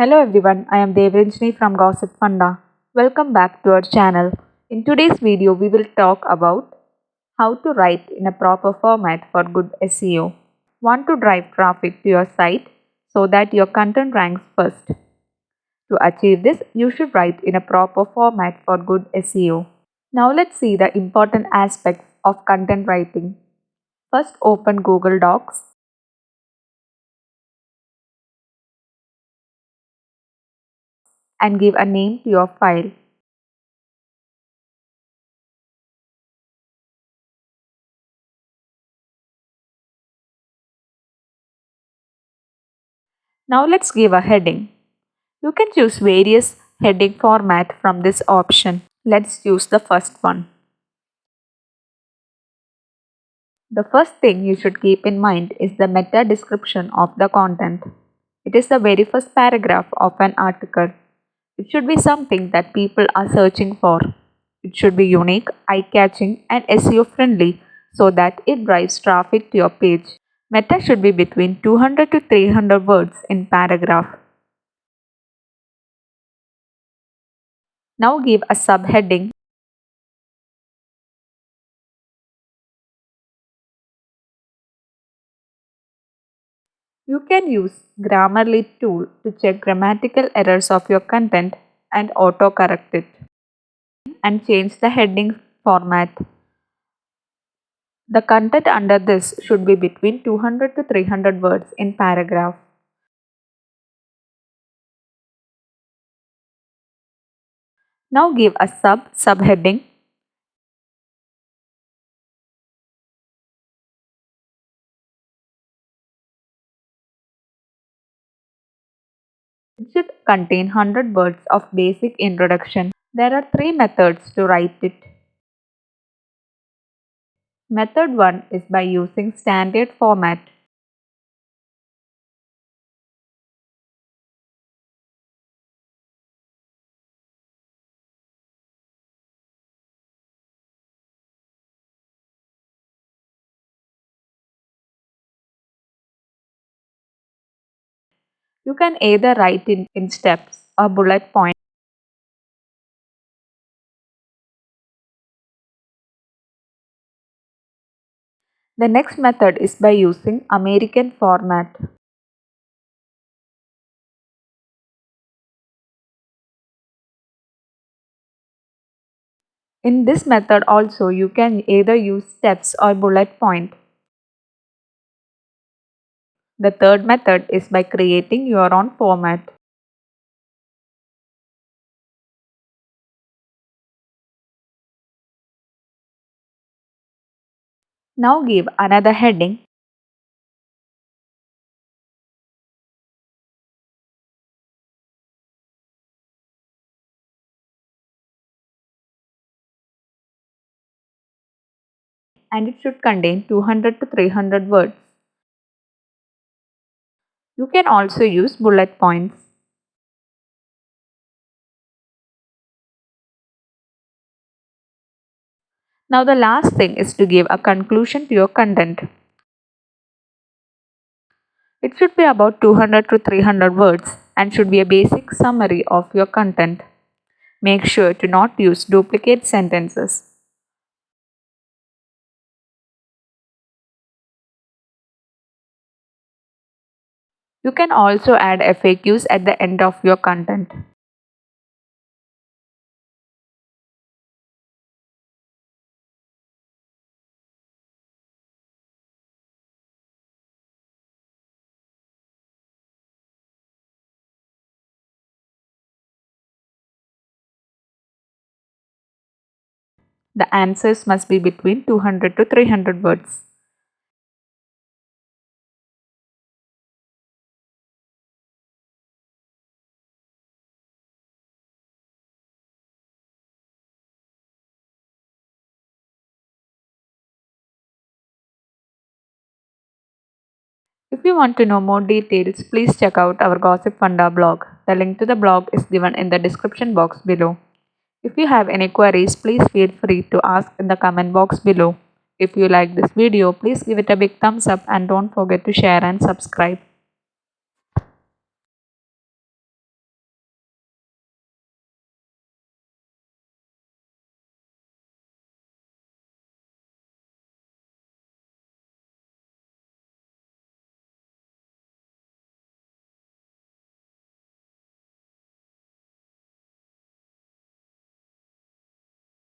Hello everyone, I am Devranjani from Gossip Funda. Welcome back to our channel. In today's video, we will talk about how to write in a proper format for good SEO. Want to drive traffic to your site so that your content ranks first. To achieve this, you should write in a proper format for good SEO. Now let's see the important aspects of content writing. First, open Google Docs and give a name to your file. Now let's give a heading. You can choose various heading format from this option. Let's use the first one. The first thing you should keep in mind is the meta description of the content. It is the very first paragraph of an article. It should be something that people are searching for. It should be unique, eye-catching and SEO friendly so that it drives traffic to your page. Meta should be between 200 to 300 words in paragraph. Now give a subheading. You can use Grammarly tool to check grammatical errors of your content and autocorrect it and change the heading format. The content under this should be between 200 to 300 words in paragraph. Now give a subheading. It should contain 100 words of basic introduction. There are three methods to write it. Method 1 is by using standard format. You can either write it in steps or bullet points. The next method is by using American format. In this method also you can either use steps or bullet point. The third method is by creating your own format. Now give another heading. And it should contain 200 to 300 words. You can also use bullet points. Now the last thing is to give a conclusion to your content. It should be about 200 to 300 words and should be a basic summary of your content. Make sure to not use duplicate sentences. You can also add FAQs at the end of your content. The answers must be between 200 to 300 words. If you want to know more details, please check out our Gossip Funda blog. The link to the blog is given in the description box below. If you have any queries, please feel free to ask in the comment box below. If you like this video, please give it a big thumbs up and don't forget to share and subscribe.